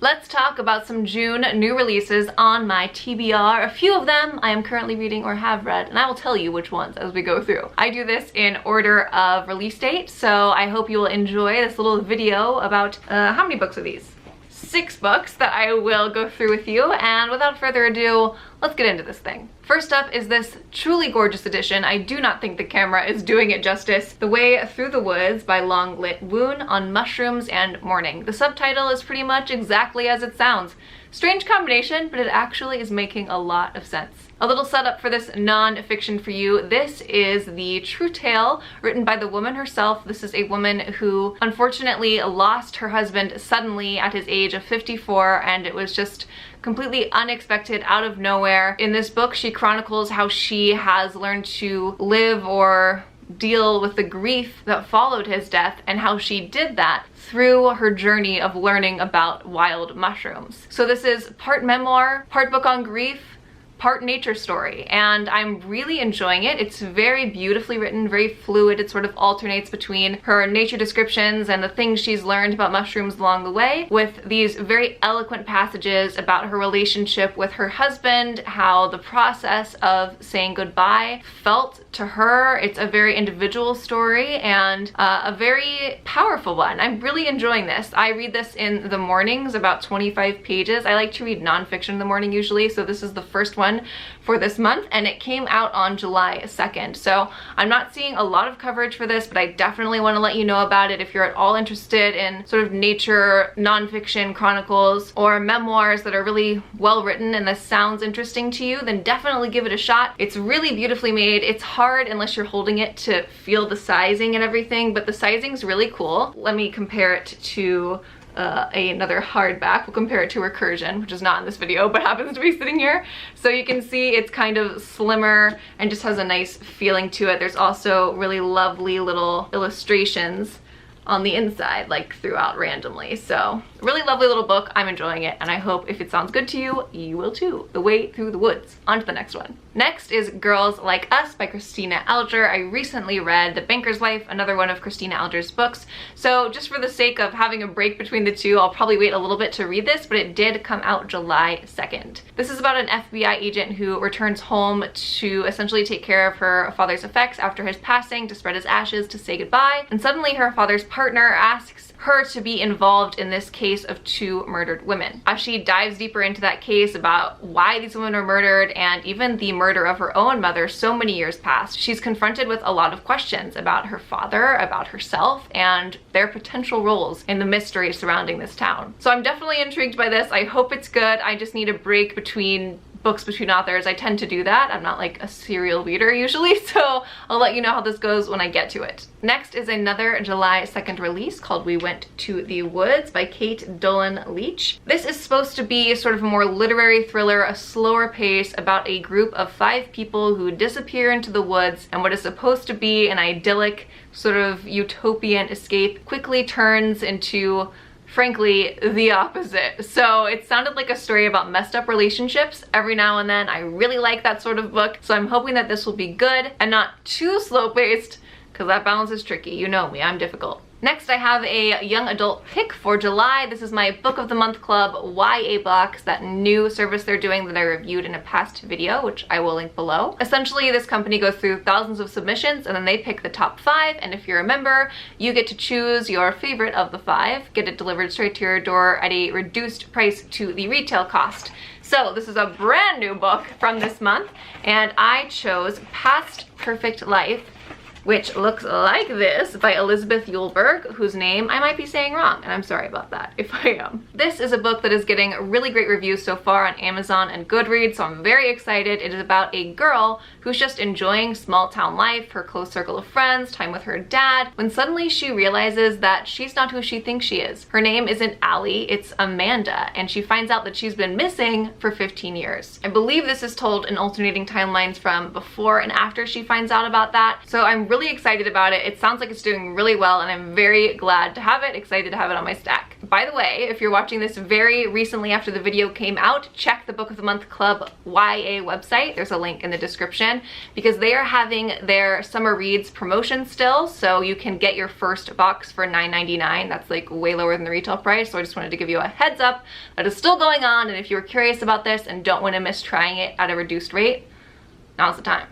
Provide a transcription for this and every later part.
Let's talk about some June new releases on my TBR. A few of them I am currently reading or have read, and I will tell you which ones as we go through. I do this in order of release date, so I hope you will enjoy this little video about, how many books are these? 6 books that I will go through with you, and without further ado, let's get into this thing. First up is this truly gorgeous edition. I do not think the camera is doing it justice. The Way Through the Woods by Long Lit Woon on mushrooms and mourning. The subtitle is pretty much exactly as it sounds. Strange combination, but it actually is making a lot of sense. A little setup for this non-fiction for you. This is the true tale written by the woman herself. This is a woman who unfortunately lost her husband suddenly at his age of 54, and it was just completely unexpected, out of nowhere. In this book, she chronicles how she has learned to live or deal with the grief that followed his death, and how she did that through her journey of learning about wild mushrooms. So this is part memoir, part book on grief, part nature story, and I'm really enjoying it. It's very beautifully written, very fluid. It sort of alternates between her nature descriptions and the things she's learned about mushrooms along the way, with these very eloquent passages about her relationship with her husband, how the process of saying goodbye felt to her. It's a very individual story and a very powerful one. I'm really enjoying this. I read this in the mornings, about 25 pages. I like to read nonfiction in the morning usually, so this is the first one for this month, and it came out on July 2nd. So I'm not seeing a lot of coverage for this, but I definitely want to let you know about it. If you're at all interested in sort of nature, nonfiction chronicles, or memoirs that are really well written and this sounds interesting to you, then definitely give it a shot. It's really beautifully made. It's hard unless you're holding it to feel the sizing and everything, but the sizing's really cool. Let me compare it to another hardback. We'll compare it to Recursion, which is not in this video but happens to be sitting here. So you can see it's kind of slimmer and just has a nice feeling to it. There's also really lovely little illustrations on the inside, like throughout randomly. So really lovely little book. I'm enjoying it, and I hope if it sounds good to you, you will too. The Way Through the Woods. On to the next one. Next is Girls Like Us by Christina Alger. I recently read The Banker's Life, another one of Christina Alger's books. So just for the sake of having a break between the two, I'll probably wait a little bit to read this, but it did come out July 2nd. This is about an FBI agent who returns home to essentially take care of her father's effects after his passing, to spread his ashes, to say goodbye. And suddenly her father's partner asks her to be involved in this case of 2 murdered women. As she dives deeper into that case about why these women were murdered, and even the murder of her own mother so many years past, she's confronted with a lot of questions about her father, about herself, and their potential roles in the mystery surrounding this town. So I'm definitely intrigued by this. I hope it's good. I just need a break between books between authors. I tend to do that. I'm not like a serial reader usually, so I'll let you know how this goes when I get to it. Next is another July 2nd release called We Went to the Woods by Kate Dolan Leach. This is supposed to be sort of a more literary thriller, a slower pace, about a group of 5 people who disappear into the woods, and what is supposed to be an idyllic sort of utopian escape quickly turns into, frankly, the opposite. So it sounded like a story about messed up relationships every now and then. I really like that sort of book, so I'm hoping that this will be good and not too slow-paced, because that balance is tricky. You know me, I'm difficult. Next, I have a young adult pick for July. This is my Book of the Month Club YA Box, that new service they're doing that I reviewed in a past video, which I will link below. Essentially, this company goes through thousands of submissions, and then they pick the top 5, and if you're a member, you get to choose your favorite of the 5, get it delivered straight to your door at a reduced price to the retail cost. So this is a brand new book from this month, and I chose Past Perfect Life, which looks like this, by Elizabeth Yulberg, whose name I might be saying wrong, and I'm sorry about that if I am. This is a book that is getting really great reviews so far on Amazon and Goodreads, so I'm very excited. It is about a girl who's just enjoying small town life, her close circle of friends, time with her dad, when suddenly she realizes that she's not who she thinks she is. Her name isn't Allie, it's Amanda, and she finds out that she's been missing for 15 years. I believe this is told in alternating timelines from before and after she finds out about that, so I'm really excited about it. It sounds like it's doing really well, and I'm very glad to have it, excited to have it on my stack. By the way, if you're watching this very recently after the video came out, check the Book of the Month Club YA website. There's a link in the description because they are having their summer reads promotion still, so you can get your first box for $9.99. That's like way lower than the retail price, so I just wanted to give you a heads up that is still going on, and if you're curious about this and don't want to miss trying it at a reduced rate, now's the time.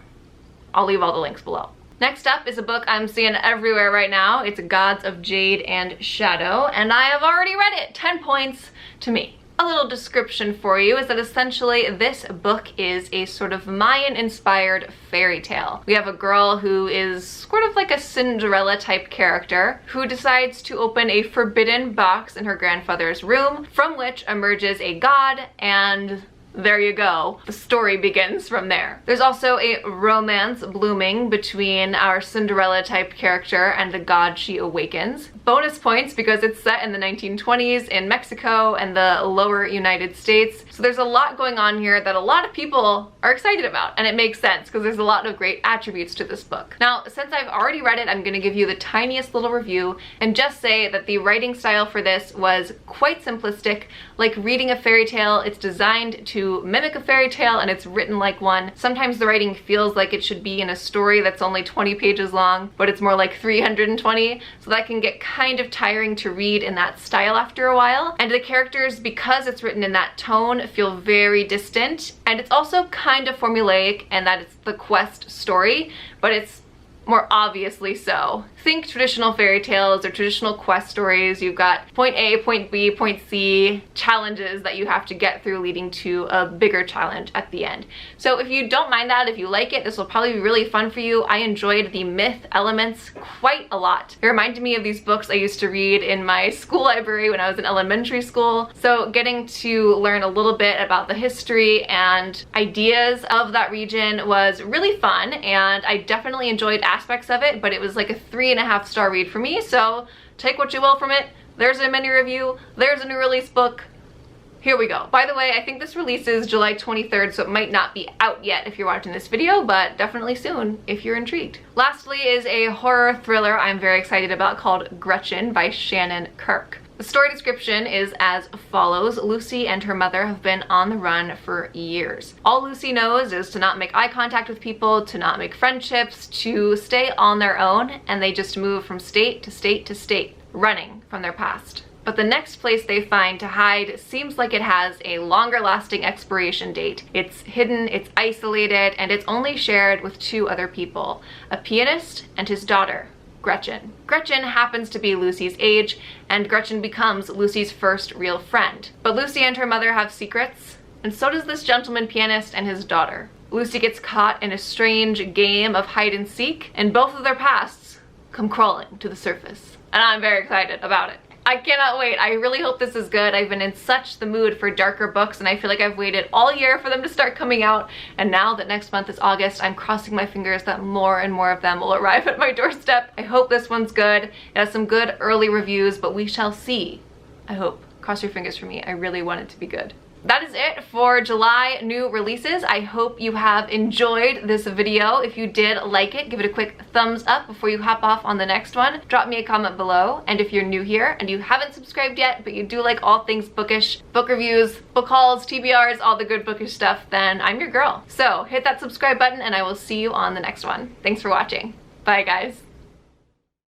I'll leave all the links below. Next up is a book I'm seeing everywhere right now. It's Gods of Jade and Shadow, and I have already read it. 10 points to me. A little description for you is that essentially this book is a sort of Mayan-inspired fairy tale. We have a girl who is sort of like a Cinderella type character who decides to open a forbidden box in her grandfather's room, from which emerges a god, and there you go. The story begins from there. There's also a romance blooming between our Cinderella type character and the god she awakens. Bonus points because it's set in the 1920s in Mexico and the lower United States. So there's a lot going on here that a lot of people are excited about, and it makes sense because there's a lot of great attributes to this book. Now, since I've already read it, I'm going to give you the tiniest little review and just say that the writing style for this was quite simplistic. Like reading a fairy tale, it's designed to mimic a fairy tale and it's written like one. Sometimes the writing feels like it should be in a story that's only 20 pages long, but it's more like 320, so that can get kind of tiring to read in that style after a while. And the characters, because it's written in that tone, feel very distant, and it's also kind of formulaic in that it's the quest story, but it's more obviously so. Think traditional fairy tales or traditional quest stories. You've got point A, point B, point C, challenges that you have to get through leading to a bigger challenge at the end. So if you don't mind that, if you like it, this will probably be really fun for you. I enjoyed the myth elements quite a lot. It reminded me of these books I used to read in my school library when I was in elementary school. So getting to learn a little bit about the history and ideas of that region was really fun, and I definitely enjoyed aspects of it, but it was like a 3.5 star read for me, so take what you will from it. There's a mini review, there's a new release book. Here we go. By the way, I think this releases July 23rd, so it might not be out yet if you're watching this video, but definitely soon if you're intrigued. Lastly is a horror thriller I'm very excited about called Gretchen by Shannon Kirk. The story description is as follows. Lucy and her mother have been on the run for years. All Lucy knows is to not make eye contact with people, to not make friendships, to stay on their own, and they just move from state to state to state, running from their past. But the next place they find to hide seems like it has a longer lasting expiration date. It's hidden, it's isolated, and it's only shared with 2 other people, a pianist and his daughter, Gretchen. Gretchen happens to be Lucy's age, and Gretchen becomes Lucy's first real friend. But Lucy and her mother have secrets, and so does this gentleman pianist and his daughter. Lucy gets caught in a strange game of hide and seek, and both of their pasts come crawling to the surface. And I'm very excited about it. I cannot wait. I really hope this is good. I've been in such the mood for darker books, and I feel like I've waited all year for them to start coming out, and now that next month is August, I'm crossing my fingers that more and more of them will arrive at my doorstep. I hope this one's good. It has some good early reviews, but we shall see. I hope. Cross your fingers for me. I really want it to be good. That is it for July new releases. I hope you have enjoyed this video. If you did like it, give it a quick thumbs up before you hop off on the next one. Drop me a comment below. And if you're new here and you haven't subscribed yet, but you do like all things bookish, book reviews, book hauls, TBRs, all the good bookish stuff, then I'm your girl. So hit that subscribe button and I will see you on the next one. Thanks for watching. Bye guys.